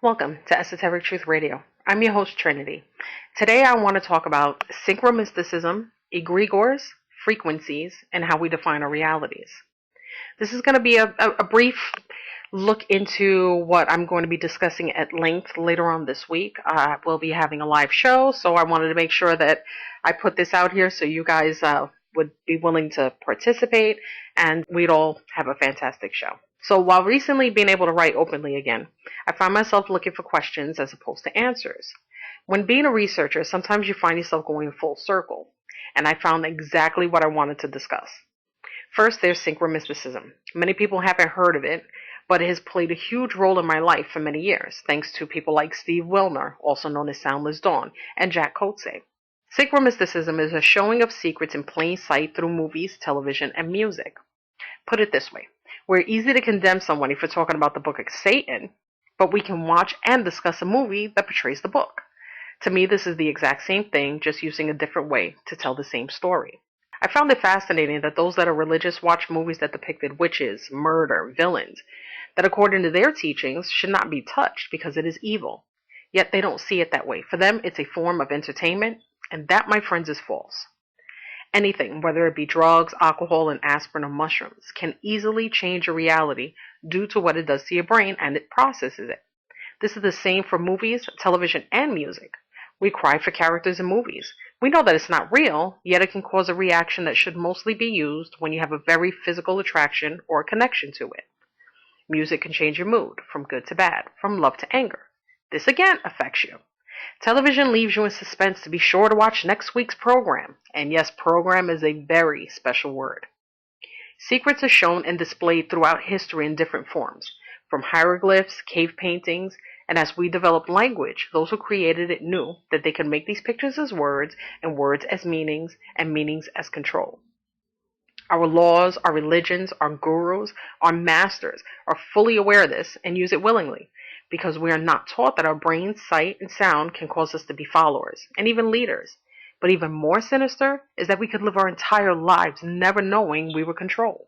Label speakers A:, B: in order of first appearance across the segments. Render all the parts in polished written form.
A: Welcome to Esoteric-Truth Radio. I'm your host, Trinity. Today I want to talk about synchromysticism, egregores, frequencies, and how we define our realities. This is going to be a brief look into what I'm going to be discussing at length later on this week. We'll be having a live show, so I wanted to make sure that I put this out here so you guys would be willing to participate, and we'd all have a fantastic show. So while recently being able to write openly again, I find myself looking for questions as opposed to answers. When being a researcher, sometimes you find yourself going full circle, and I found exactly what I wanted to discuss. First, there's synchromysticism. Many people haven't heard of it, but it has played a huge role in my life for many years, thanks to people like Steve Wilner, also known as Soundless Dawn, and Jack Coetzee. Synchromysticism is a showing of secrets in plain sight through movies, television, and music. Put it this way. We're easy to condemn someone if we're talking about the book of Satan, but we can watch and discuss a movie that portrays the book. To me, this is the exact same thing, just using a different way to tell the same story. I found it fascinating that those that are religious watch movies that depicted witches, murder, villains, that according to their teachings should not be touched because it is evil. Yet they don't see it that way. For them, it's a form of entertainment, and that, my friends, is false. Anything, whether it be drugs, alcohol, and aspirin or mushrooms, can easily change your reality due to what it does to your brain and it processes it. This is the same for movies, television, and music. We cry for characters in movies. We know that it's not real, yet it can cause a reaction that should mostly be used when you have a very physical attraction or a connection to it. Music can change your mood, from good to bad, from love to anger. This again affects you. Television leaves you in suspense to be sure to watch next week's program. And yes, program is a very special word. Secrets are shown and displayed throughout history in different forms, from hieroglyphs, cave paintings, and as we developed language, those who created it knew that they could make these pictures as words, and words as meanings, and meanings as control. Our laws, our religions, our gurus, our masters are fully aware of this and use it willingly, because we are not taught that our brain, sight, and sound can cause us to be followers, and even leaders. But even more sinister is that we could live our entire lives never knowing we were controlled.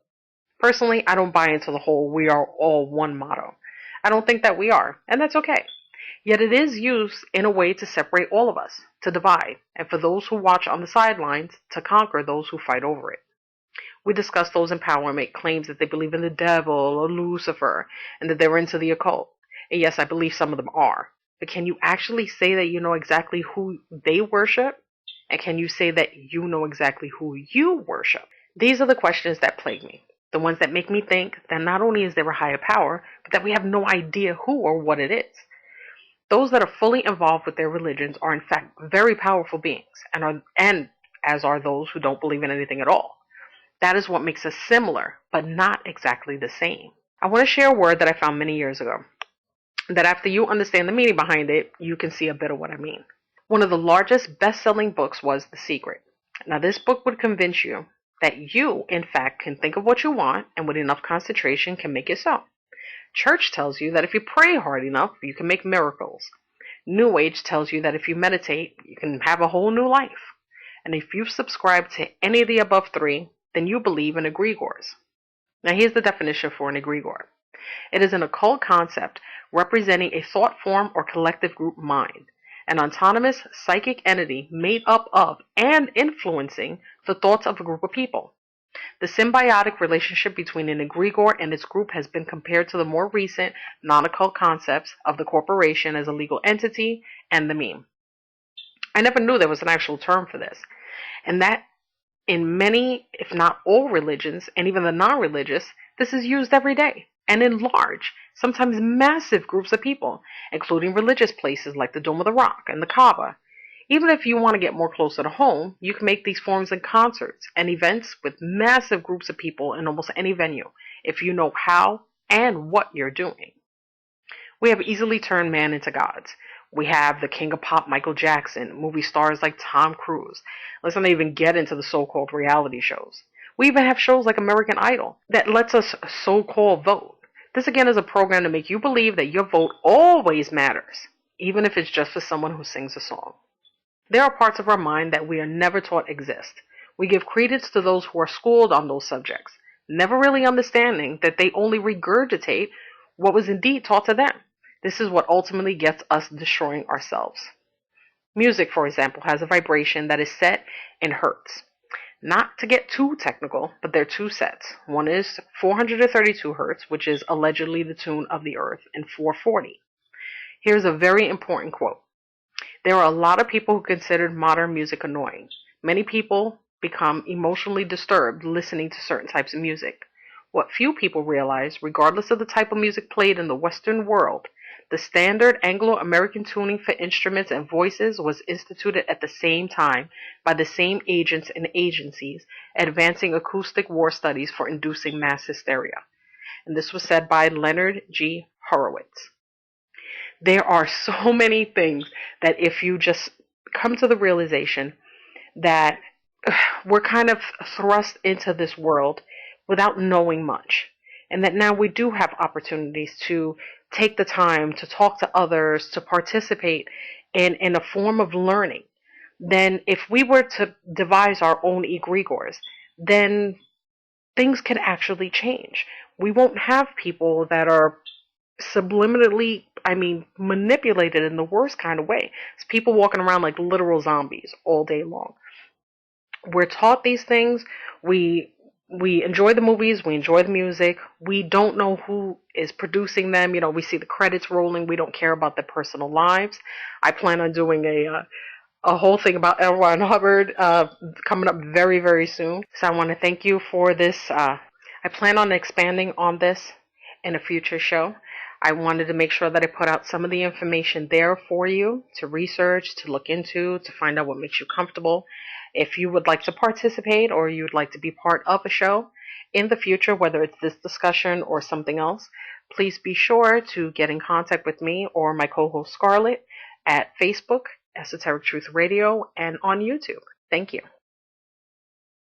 A: Personally, I don't buy into the whole "we are all one" motto. I don't think that we are, and that's okay. Yet it is used in a way to separate all of us, to divide, and for those who watch on the sidelines, to conquer those who fight over it. We discuss those in power and make claims that they believe in the devil or Lucifer, and that they're into the occult. And yes, I believe some of them are. But can you actually say that you know exactly who they worship? And can you say that you know exactly who you worship? These are the questions that plague me. The ones that make me think that not only is there a higher power, but that we have no idea who or what it is. Those that are fully involved with their religions are in fact very powerful beings, and as are those who don't believe in anything at all. That is what makes us similar, but not exactly the same. I want to share a word that I found many years ago, that after you understand the meaning behind it, you can see a bit of what I mean. One of the largest best-selling books was The Secret. Now, this book would convince you that you, in fact, can think of what you want and with enough concentration can make it so. Church tells you that if you pray hard enough, you can make miracles. New Age tells you that if you meditate, you can have a whole new life. And if you subscribe to any of the above three, then you believe in egregores. Now, here's the definition for an egregore. It is an occult concept representing a thought form or collective group mind, an autonomous psychic entity made up of and influencing the thoughts of a group of people. The symbiotic relationship between an egregore and its group has been compared to the more recent non-occult concepts of the corporation as a legal entity and the meme. I never knew there was an actual term for this, and that in many, if not all religions, and even the non-religious, this is used every day, and in large, sometimes massive groups of people, including religious places like the Dome of the Rock and the Kaaba. Even if you want to get more closer to home, you can make these forms in concerts and events with massive groups of people in almost any venue, if you know how and what you're doing. We have easily turned man into gods. We have the king of pop, Michael Jackson, movie stars like Tom Cruise. Let's not even get into the so-called reality shows. We even have shows like American Idol that lets us so-called vote. This again is a program to make you believe that your vote always matters, even if it's just for someone who sings a song. There are parts of our mind that we are never taught exist. We give credence to those who are schooled on those subjects, never really understanding that they only regurgitate what was indeed taught to them. This is what ultimately gets us destroying ourselves. Music, for example, has a vibration that is set in hertz. Not to get too technical, but there are two sets. One is 432 hertz, which is allegedly the tune of the earth, and 440. Here's a very important quote. There are a lot of people who considered modern music annoying. Many people become emotionally disturbed listening to certain types of music. What few people realize, regardless of the type of music played in the Western world, the standard Anglo-American tuning for instruments and voices was instituted at the same time by the same agents and agencies advancing acoustic war studies for inducing mass hysteria. And this was said by Leonard G. Horowitz. There are so many things that if you just come to the realization that we're kind of thrust into this world without knowing much, and that now we do have opportunities to take the time to talk to others, to participate in a form of learning, then if we were to devise our own egregores, then things can actually change. We won't have people that are subliminally, manipulated in the worst kind of way. It's people walking around like literal zombies all day long. We're taught these things. We enjoy the movies. We enjoy the music. We don't know who is producing them. We see the credits rolling. We don't care about their personal lives. I plan on doing a whole thing about L. Ron Hubbard coming up very, very soon. So I want to thank you for this. I plan on expanding on this in a future show. I wanted to make sure that I put out some of the information there for you to research, to look into, to find out what makes you comfortable. If you would like to participate or you would like to be part of a show in the future, whether it's this discussion or something else, please be sure to get in contact with me or my co-host Scarlett at Facebook, Esoteric-Truth Radio, and on YouTube. Thank you.